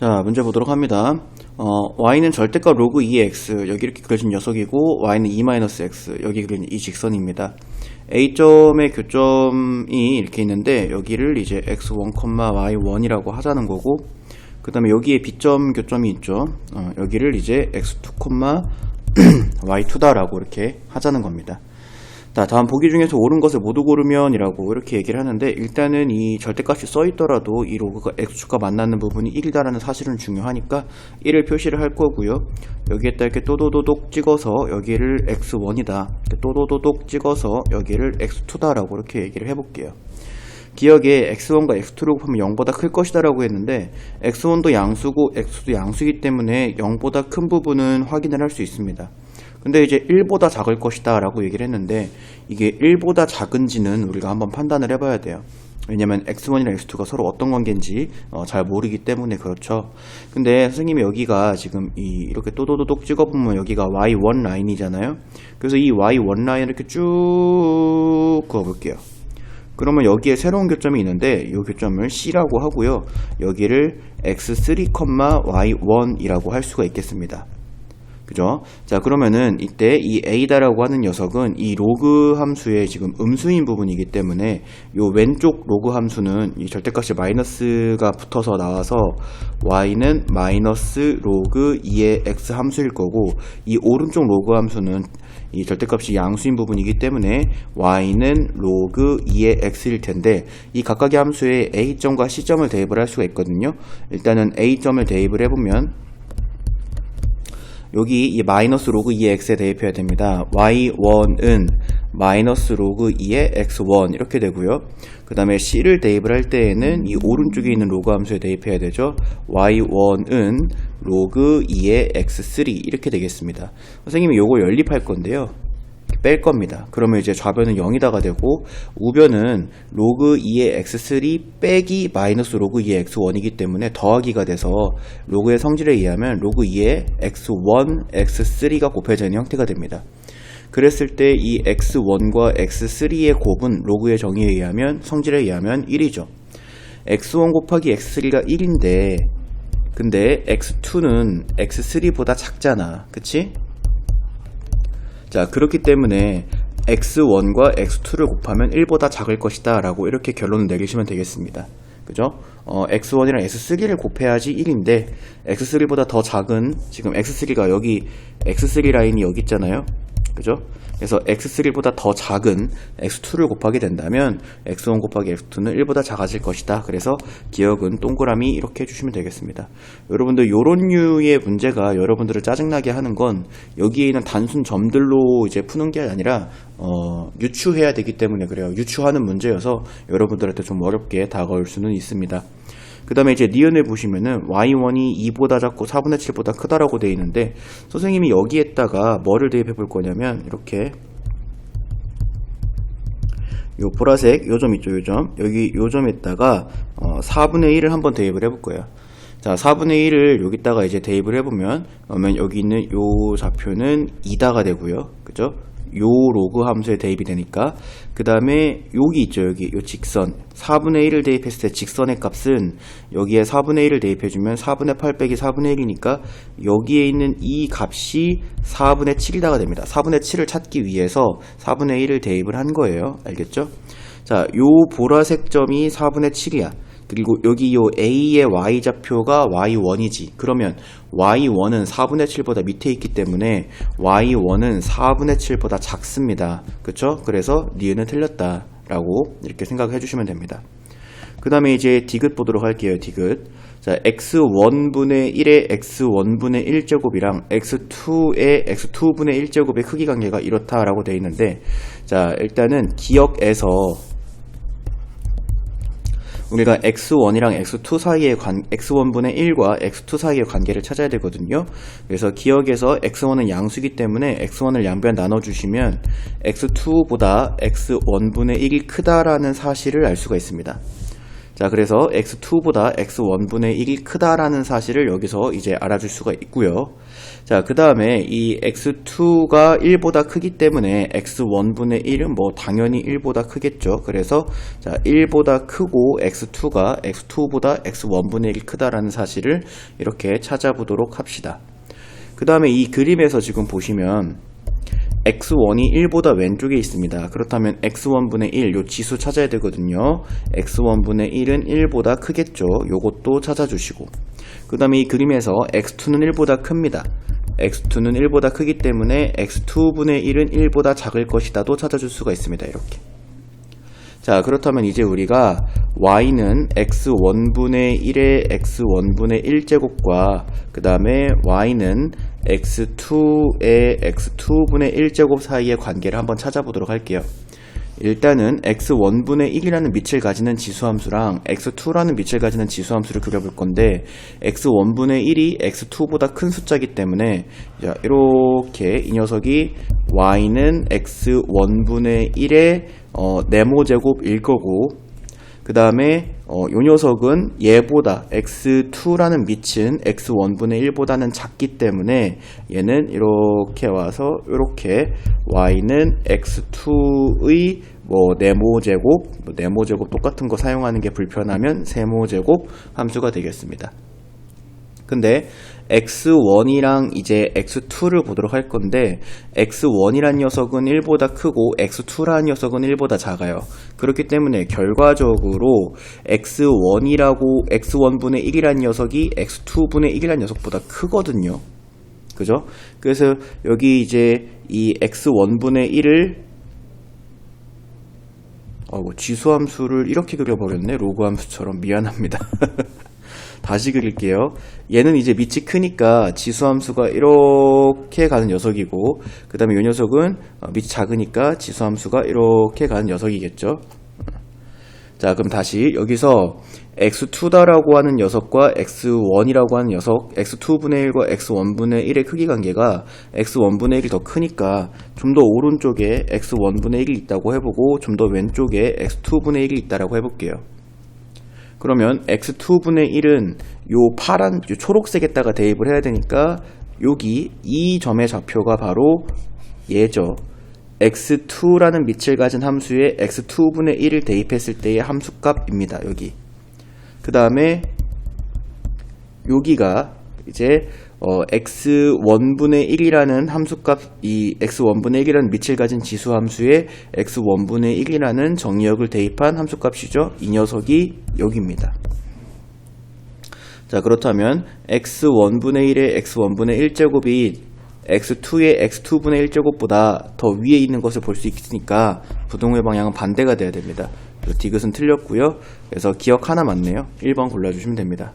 자, 문제 보도록 합니다. y는 절대값 로그 2의 x, 여기 이렇게 그려진 녀석이고, y는 2-x, 여기 그려진 이 직선입니다. A점의 교점이 이렇게 있는데, 여기를 이제 x1, y1이라고 하자는 거고, 그 다음에 여기에 B점 교점이 있죠. 여기를 이제 x2, y2다라고 이렇게 하자는 겁니다. 자, 다음 보기 중에서 옳은 것을 모두 고르면 이라고 이렇게 얘기를 하는데, 일단은 이 절대값이 써있더라도 이 로그가 x축과 만나는 부분이 1이다라는 사실은 중요하니까 1을 표시를 할 거고요. 여기에다 이렇게 또도도독 찍어서 여기를 x1이다, 또도도독 찍어서 여기를 x2다라고 이렇게 얘기를 해볼게요. 기억에 x1과 x2를 곱하면 0보다 클 것이다 라고 했는데, x1도 양수고 x도 양수이기 때문에 0보다 큰 부분은 확인을 할 수 있습니다. 근데 이제 1보다 작을 것이다 라고 얘기를 했는데, 이게 1보다 작은지는 우리가 한번 판단을 해봐야 돼요. 왜냐면 x1이랑 x2가 서로 어떤 관계인지 잘 모르기 때문에 그렇죠. 근데 선생님이 여기가 지금 이렇게 또도도독 찍어보면 여기가 y1 라인이잖아요. 그래서 이 y1 라인을 이렇게 쭉 그어볼게요. 그러면 여기에 새로운 교점이 있는데, 이 교점을 C라고 하고요. 여기를 x3, y1이라고 할 수가 있겠습니다. 그죠? 자, 그러면은 이때 이 A다라고 하는 녀석은 이 로그 함수의 지금 음수인 부분이기 때문에 요 왼쪽 로그 함수는 이 절대값이 마이너스가 붙어서 나와서 y는 마이너스 로그 2의 x 함수일 거고, 이 오른쪽 로그 함수는 이 절대값이 양수인 부분이기 때문에 y는 로그 2의 x일 텐데, 이 각각의 함수에 a점과 c점을 대입을 할 수가 있거든요. 일단은 a점을 대입을 해보면 여기 이 마이너스 로그 2의 x에 대입해야 됩니다. y1은 마이너스 로그 2의 x1 이렇게 되고요. 그 다음에 c를 대입을 할 때에는 이 오른쪽에 있는 로그 함수에 대입해야 되죠. y1은 로그 2의 x3 이렇게 되겠습니다. 선생님이 요거 연립할 건데요, 뺄 겁니다. 그러면 이제 좌변은 0이다가 되고, 우변은 로그 2의 x3 빼기 마이너스 로그 2의 x1이기 때문에 더하기가 돼서 로그의 성질에 의하면 로그 2의 x1, x3가 곱해져 있는 형태가 됩니다. 그랬을 때 이 x1과 x3의 곱은 로그의 정의에 의하면, 성질에 의하면 1이죠. x1 곱하기 x3가 1인데, 근데 x2는 x3보다 작잖아. 그치? 자, 그렇기 때문에 x1과 x2를 곱하면 1보다 작을 것이다 라고 이렇게 결론을 내리시면 되겠습니다. 그죠? x1이랑 x3를 곱해야지 1인데, x3보다 더 작은, 지금 x3가 여기, x3 라인이 여기 있잖아요. 그죠? 그래서 x3보다 더 작은 x2를 곱하게 된다면 x1 곱하기 x2는 1보다 작아질 것이다. 그래서 기억은 동그라미 이렇게 해주시면 되겠습니다. 여러분들 요런 류의 문제가 여러분들을 짜증나게 하는 건, 여기에 있는 단순 점들로 이제 푸는 게 아니라 유추해야 되기 때문에 그래요. 유추하는 문제여서 여러분들한테 좀 어렵게 다가올 수는 있습니다. 그 다음에 이제 니은을 보시면은 y1이 2보다 작고 4분의 7보다 크다라고 되어 있는데, 선생님이 여기에다가 뭐를 대입해 볼 거냐면, 이렇게 요 보라색 요점 있죠, 요점. 여기 요점에다가 4분의 1을 한번 대입을 해볼 거예요. 자, 4분의 1을 여기다가 이제 대입을 해보면, 그러면 여기 있는 요 좌표는 2다가 되고요. 그죠? 요 로그 함수에 대입이 되니까, 그 다음에 여기 있죠, 여기 요 직선 4분의 1을 대입했을 때 직선의 값은 여기에 4분의 1을 대입해주면 4분의 8 빼기 4분의 1이니까 여기에 있는 이 값이 4분의 7이다가 됩니다. 4분의 7을 찾기 위해서 4분의 1을 대입을 한 거예요. 알겠죠? 자, 요 보라색 점이 4분의 7이야. 그리고 여기 요 A의 Y좌표가 Y1이지. 그러면 Y1은 4분의 7보다 밑에 있기 때문에 Y1은 4분의 7보다 작습니다. 그쵸? 그래서 니은은 틀렸다 라고 이렇게 생각해 주시면 됩니다. 그 다음에 이제 디귿 보도록 할게요. 디귿. 자, x1분의 1의 x1분의 1제곱이랑 x2의 x2분의 1제곱의 크기 관계가 이렇다라고 되어 있는데, 자, 일단은 기억에서 우리가 x1이랑 x2 사이의 x1분의 1과 x2 사이의 관계를 찾아야 되거든요. 그래서 기억에서 x1은 양수이기 때문에 x1을 양변 나눠주시면 x2보다 x1분의 1이 크다라는 사실을 알 수가 있습니다. 자, 그래서 x2보다 x1분의 1이 크다라는 사실을 여기서 이제 알아줄 수가 있고요. 자, 그 다음에 이 x2가 1보다 크기 때문에 x1분의 1은 뭐 당연히 1보다 크겠죠. 그래서 자, 1보다 크고 x2보다 x1분의 1이 크다라는 사실을 이렇게 찾아보도록 합시다. 그 다음에 이 그림에서 지금 보시면 x1이 1보다 왼쪽에 있습니다. 그렇다면 x1분의 1, 요 지수 찾아야 되거든요. x1분의 1은 1보다 크겠죠. 요것도 찾아주시고, 그 다음에 이 그림에서 x2는 1보다 큽니다. x2는 1보다 크기 때문에 x2분의 1은 1보다 작을 것이다도 찾아줄 수가 있습니다. 이렇게. 자, 그렇다면 이제 우리가 y는 x1분의 1의 x1분의 1제곱과 그 다음에 y는 x2의 x2분의 1제곱 사이의 관계를 한번 찾아보도록 할게요. 일단은 x1분의 1이라는 밑을 가지는 지수함수랑 x2라는 밑을 가지는 지수함수를 그려볼 건데, x1분의 1이 x2보다 큰 숫자이기 때문에 자, 이렇게 이 녀석이 y는 x1분의 1의 네모제곱일 거고, 그 다음에 요 녀석은 얘보다 x2라는 밑은 x1분의 1보다는 작기 때문에 얘는 이렇게 와서 이렇게 y는 x2의 뭐 네모제곱 똑같은 거 사용하는 게 불편하면 세모제곱 함수가 되겠습니다. 근데 x1이랑 이제 x2를 보도록 할 건데, x1이란 녀석은 1보다 크고 x2라는 녀석은 1보다 작아요. 그렇기 때문에 결과적으로 x1분의 1이란 녀석이 x2분의 1이란 녀석보다 크거든요. 그죠? 그래서 여기 이제 이 x1분의 1을 지수함수를 이렇게 그려버렸네. 로그 함수처럼. 미안합니다. 다시 그릴게요. 얘는 이제 밑이 크니까 지수함수가 이렇게 가는 녀석이고, 그 다음에 이 녀석은 밑이 작으니까 지수함수가 이렇게 가는 녀석이겠죠. 자, 그럼 다시 여기서 x2다라고 하는 녀석과 x1이라고 하는 녀석, x2분의 1과 x1분의 1의 크기 관계가 x1분의 1이 더 크니까 좀 더 오른쪽에 x1분의 1이 있다고 해보고, 좀 더 왼쪽에 x2분의 1이 있다라고 해볼게요. 그러면 x2분의 1은 요 초록색에다가 대입을 해야 되니까 여기 이 점의 좌표가 바로 얘죠. x2라는 밑을 가진 함수에 x2분의 1을 대입했을 때의 함수값입니다. 여기. 그 다음에 여기가 이제 x1분의 1이라는 함수값, 이 x1분의 1이라는 밑을 가진 지수 함수에 x1분의 1이라는 정의역을 대입한 함수값이죠. 이 녀석이 여기입니다. 자, 그렇다면 x1분의 1의 x1분의 1제곱이 x2의 x2분의 1제곱보다 더 위에 있는 것을 볼 수 있으니까 부동의 방향은 반대가 돼야 됩니다. 디귿은 틀렸고요. 그래서 기억 하나 맞네요. 1번 골라주시면 됩니다.